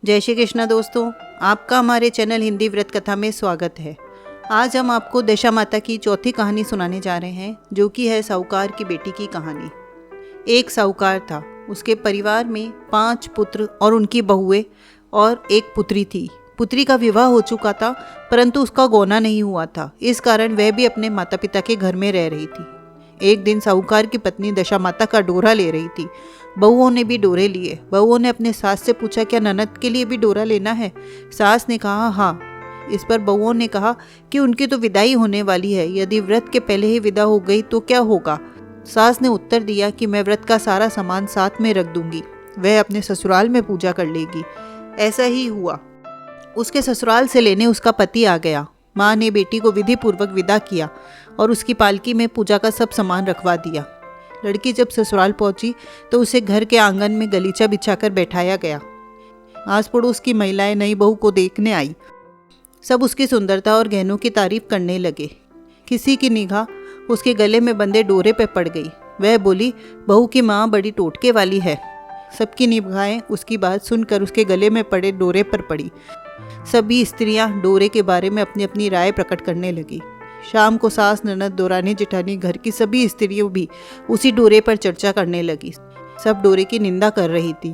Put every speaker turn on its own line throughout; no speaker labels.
जय श्री कृष्ण दोस्तों, आपका हमारे चैनल हिंदी व्रत कथा में स्वागत है। आज हम आपको दशा माता की चौथी कहानी सुनाने जा रहे हैं, जो कि है साहूकार की बेटी की कहानी। एक साहूकार था, उसके परिवार में 5 पुत्र और उनकी बहुएं और एक पुत्री थी। पुत्री का विवाह हो चुका था, परंतु उसका गौना नहीं हुआ था। इस कारण वह भी अपने माता पिता के घर में रह रही थी। एक दिन साहूकार की पत्नी दशा माता का डोरा ले रही थी। बहुओं ने भी डोरे लिए। बहुओं ने अपने सास से पूछा, क्या ननद के लिए भी डोरा लेना है? सास ने कहा हाँ। इस पर बहुओं ने कहा कि उनकी तो विदाई होने वाली है, यदि व्रत के पहले ही विदा हो गई तो क्या होगा? सास ने उत्तर दिया कि मैं व्रत का सारा सामान साथ में रख दूंगी, वह अपने ससुराल में पूजा कर लेगी। ऐसा ही हुआ। उसके ससुराल से लेने उसका पति आ गया। माँ ने बेटी को विधि पूर्वक विदा किया और उसकी पालकी में पूजा का सब सामान रखवा दिया। लड़की जब ससुराल पहुंची तो उसे घर के आंगन में गलीचा बिछाकर बैठाया गया। आस पड़ोस की महिलाएं नई बहू को देखने आई। सब उसकी सुंदरता और गहनों की तारीफ करने लगे। किसी की निगाह उसके गले में बंधे डोरे पर पड़ गई। वह बोली, बहू की माँ बड़ी टोटके वाली है। सबकी निगाहें उसकी बात सुनकर उसके गले में पड़े डोरे पर पड़ी। सभी स्त्रियां डोरे के बारे में अपनी अपनी राय प्रकट करने लगी। शाम को सास, ननद, देवरानी, जेठानी, घर की सभी स्त्रियों भी उसी डोरे पर चर्चा करने लगी। सब डोरे की निंदा कर रही थी।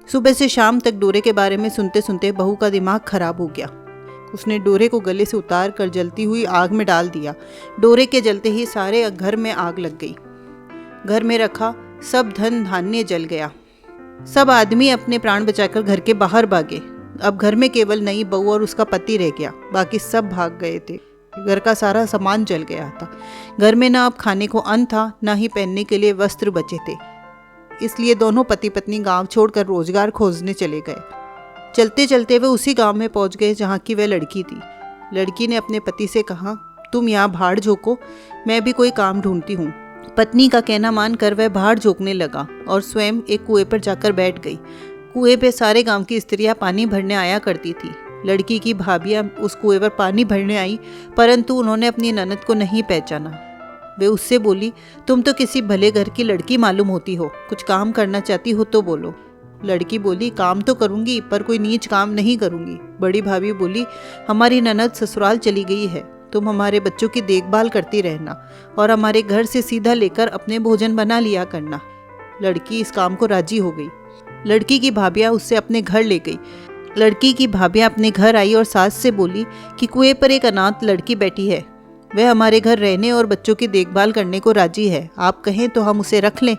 सुबह से शाम तक डोरे के बारे में सुनते सुनते बहू का दिमाग खराब हो गया। उसने डोरे को गले से उतार कर जलती हुई आग में डाल दिया। डोरे के जलते ही सारे घर में आग लग गई। घर में रखा सब धन धान्य जल गया। सब आदमी अपने प्राण बचाकर घर के बाहर भागे। अब घर में केवल नई बहू और उसका पति रह गया, बाकी सब भाग गए थे। घर का सारा सामान जल गया था। घर में ना अब खाने को अन्न था, ना ही पहनने के लिए वस्त्र बचे थे। इसलिए दोनों पति पत्नी गांव छोड़कर रोजगार खोजने चले गए। चलते चलते वे उसी गांव में पहुंच गए जहां की वह लड़की थी। लड़की ने अपने पति से कहा, तुम यहाँ भाड़ झोंको, मैं भी कोई काम ढूंढती हूँ। पत्नी का कहना मानकर वह भाड़ झोंकने लगा और स्वयं एक कुएं पर जाकर बैठ गई। कुएं पे सारे गांव की स्त्रियां पानी भरने आया करती थी। लड़की की भाभियां उस कुएं पर पानी भरने आई, परंतु उन्होंने अपनी ननद को नहीं पहचाना। वे उससे बोली, तुम तो किसी भले घर की लड़की मालूम होती हो, कुछ काम करना चाहती हो तो बोलो। लड़की बोली, काम तो करूंगी, पर कोई नीच काम नहीं करूंगी। बड़ी भाभी बोली, हमारी ननद ससुराल चली गई है, तुम हमारे बच्चों की देखभाल करती रहना और हमारे घर से सीधा लेकर अपने भोजन बना लिया करना। लड़की इस काम को राजी हो गई। लड़की की भाभियां उससे अपने घर ले गई। लड़की की भाभियां अपने घर आई और सास से बोली कि कुएं पर एक अनाथ लड़की बैठी है, वह हमारे घर रहने और बच्चों की देखभाल करने को राजी है, आप कहें तो हम उसे रख लें।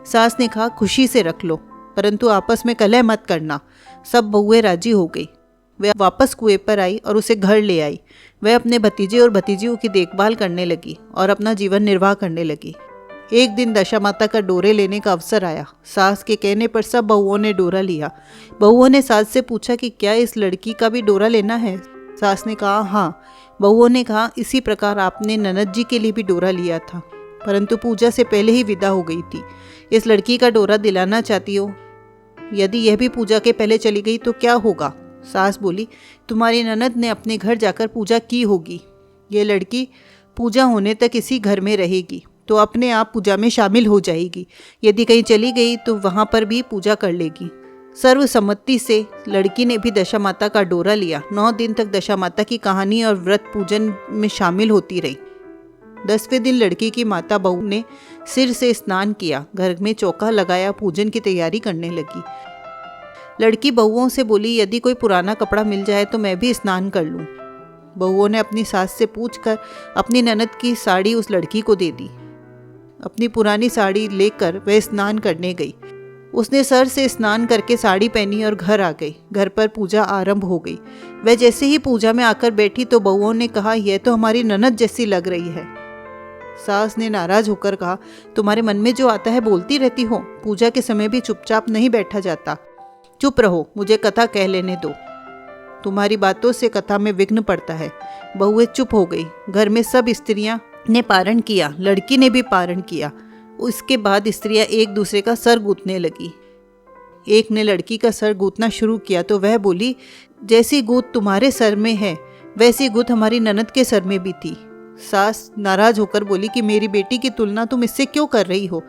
सास ने कहा, खुशी से रख लो, परंतु आपस में कलह मत करना। सब बहुएं राजी हो गई। वह वापस कुएं पर आई और उसे घर ले आई। वह अपने भतीजे और भतीजियों की देखभाल करने लगी और अपना जीवन निर्वाह करने लगी। एक दिन दशा माता का डोरे लेने का अवसर आया। सास के कहने पर सब बहुओं ने डोरा लिया। बहुओं ने सास से पूछा कि क्या इस लड़की का भी डोरा लेना है? सास ने कहा हाँ। बहुओं ने कहा, इसी प्रकार आपने ननद जी के लिए भी डोरा लिया था, परंतु पूजा से पहले ही विदा हो गई थी। इस लड़की का डोरा दिलाना चाहती हो? यदि यह भी पूजा के पहले चली गई तो क्या होगा? सास बोली, तुम्हारी ननद ने अपने घर जाकर पूजा की होगी। ये लड़की पूजा होने तक इसी घर में रहेगी तो अपने आप पूजा में शामिल हो जाएगी। यदि कहीं चली गई तो वहां पर भी पूजा कर लेगी। सर्वसम्मति से लड़की ने भी दशा माता का डोरा लिया। 9 दिन तक दशा माता की कहानी और व्रत पूजन में शामिल होती रही। 10वें दिन लड़की की माता बहू ने सिर से स्नान किया, घर में चौका लगाया, पूजन की तैयारी करने लगी। लड़की बहुओं से बोली, यदि कोई पुराना कपड़ा मिल जाए तो मैं भी स्नान कर लूं। बहुओं ने अपनी सास से पूछकर अपनी ननद की साड़ी उस लड़की को दे दी। अपनी पुरानी साड़ी लेकर वह स्नान करने गई। उसने सर से स्नान करके साड़ी पहनी और घर आ गई। घर पर पूजा आरंभ हो गई। वह जैसे ही पूजा में आकर बैठी तो बहुओं ने कहा, यह तो हमारी ननद जैसी लग रही है। सास ने नाराज होकर कहा, तुम्हारे मन में जो आता है बोलती रहती हो, पूजा के समय भी चुपचाप नहीं बैठा जाता। चुप रहो, मुझे कथा कह लेने दो, तुम्हारी बातों से कथा में विघ्न पड़ता है। बहुएं चुप हो गई। घर में सब स्त्रियां ने पारण किया, लड़की ने भी पारण किया। उसके बाद स्त्रियां एक दूसरे का सर गूंथने लगी। एक ने लड़की का सर गूंथना शुरू किया तो वह बोली, जैसी गूंथ तुम्हारे सर में है वैसी गूंथ हमारी ननद के सर में भी थी। सास नाराज होकर बोली कि मेरी बेटी की तुलना तुम इससे क्यों कर रही हो?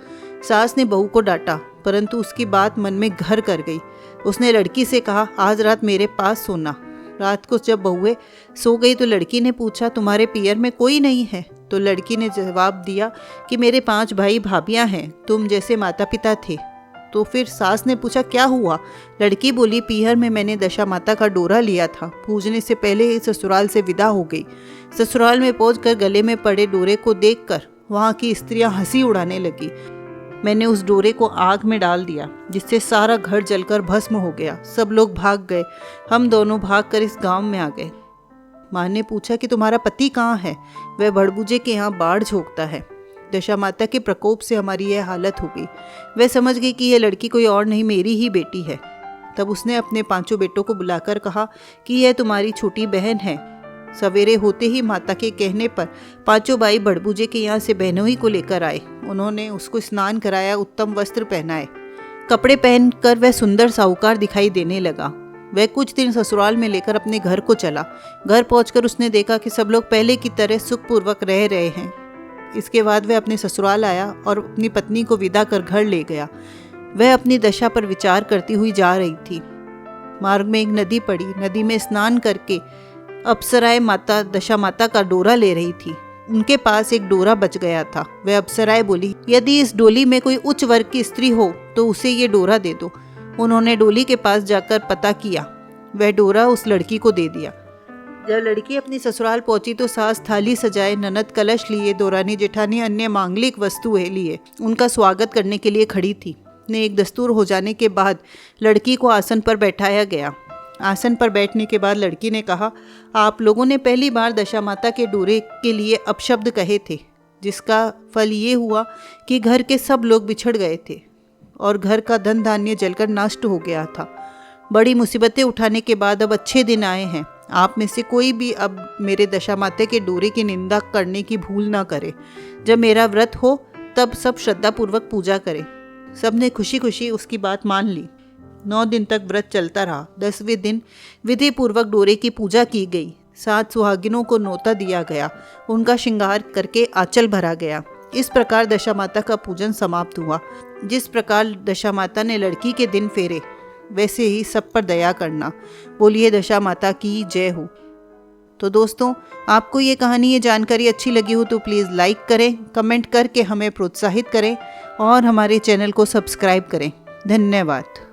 सास ने बहू को डांटा, परंतु उसकी बात मन में घर कर गई। उसने लड़की से कहा, आज रात मेरे पास सोना। रात को जब बहुएं सो गई तो लड़की ने पूछा, तुम्हारे पियर में कोई नहीं है? तो लड़की ने जवाब दिया कि मेरे 5 भाई भाभियां हैं, तुम जैसे माता पिता थे। तो फिर सास ने पूछा, क्या हुआ? लड़की बोली, पीहर में मैंने दशा माता का डोरा लिया था, पूजने से पहले ही ससुराल से विदा हो गई। ससुराल में पहुंचकर गले में पड़े डोरे को देखकर वहाँ की स्त्रियां हंसी उड़ाने लगी। मैंने उस डोरे को आग में डाल दिया, जिससे सारा घर जलकर भस्म हो गया। सब लोग भाग गए। हम दोनों भागकर इस गांव में आ गए। माँ ने पूछा कि तुम्हारा पति कहाँ है? वह बड़बूजे के यहाँ बाढ़ झोंकता है। दशा माता के प्रकोप से हमारी यह हालत हो गई। वह समझ गई कि यह लड़की कोई और नहीं, मेरी ही बेटी है। तब उसने अपने 5 बेटों को बुलाकर कहा कि यह तुम्हारी छोटी बहन है। सवेरे होते ही माता के कहने पर 5 भाई बड़बूजे के यहाँ से बहनोई को लेकर आए। उन्होंने उसको स्नान कराया, उत्तम वस्त्र पहनाए। कपड़े पहनकर वह सुंदर साहूकार दिखाई देने लगा। वह कुछ दिन ससुराल में लेकर अपने घर को चला। घर पहुंचकर उसने देखा कि सब लोग पहले की तरह सुखपूर्वक रह रहे हैं। इसके बाद वह अपने ससुराल आया और अपनी पत्नी को विदा कर घर ले गया। वह अपनी दशा पर विचार करती हुई जा रही थी। मार्ग में एक नदी पड़ी। नदी में स्नान करके अप्सराएं माता दशा माता का डोरा ले रही थी। उनके पास एक डोरा बच गया था। वह अप्सराएं बोली, यदि इस डोली में कोई उच्च वर्ग की स्त्री हो तो उसे ये डोरा दे दो। उन्होंने डोली के पास जाकर पता किया। वह डोरा उस लड़की को दे दिया। जब लड़की अपनी ससुराल पहुंची तो सास थाली सजाए, ननद कलश लिए, दौरानी जेठानी अन्य मांगलिक वस्तुएं लिए उनका स्वागत करने के लिए खड़ी थी। ने एक दस्तूर हो जाने के बाद लड़की को आसन पर बैठाया गया। आसन पर बैठने के बाद लड़की ने कहा, आप लोगों ने पहली बार दशा माता के डोरे के लिए अपशब्द कहे थे, जिसका फल ये हुआ कि घर के सब लोग बिछड़ गए थे और घर का धन धान्य जलकर नष्ट हो गया था। बड़ी मुसीबतें उठाने के बाद अब अच्छे दिन आए हैं। आप में से कोई भी अब मेरे दशा माता के डोरे की निंदा करने की भूल ना करे। जब मेरा व्रत हो तब सब श्रद्धापूर्वक पूजा करें। सबने खुशी खुशी उसकी बात मान ली। 9 दिन तक व्रत चलता रहा। 10वें दिन विधि पूर्वक डोरे की पूजा की गई। 7 सुहागिनों को नोता दिया गया। उनका श्रृंगार करके आंचल भरा गया। इस प्रकार दशा माता का पूजन समाप्त हुआ। जिस प्रकार दशा माता ने लड़की के दिन फेरे, वैसे ही सब पर दया करना। बोलिए दशा माता की जय हो। तो दोस्तों, आपको ये कहानी, ये जानकारी अच्छी लगी हो तो प्लीज़ लाइक करें, कमेंट करके हमें प्रोत्साहित करें और हमारे चैनल को सब्सक्राइब करें। धन्यवाद।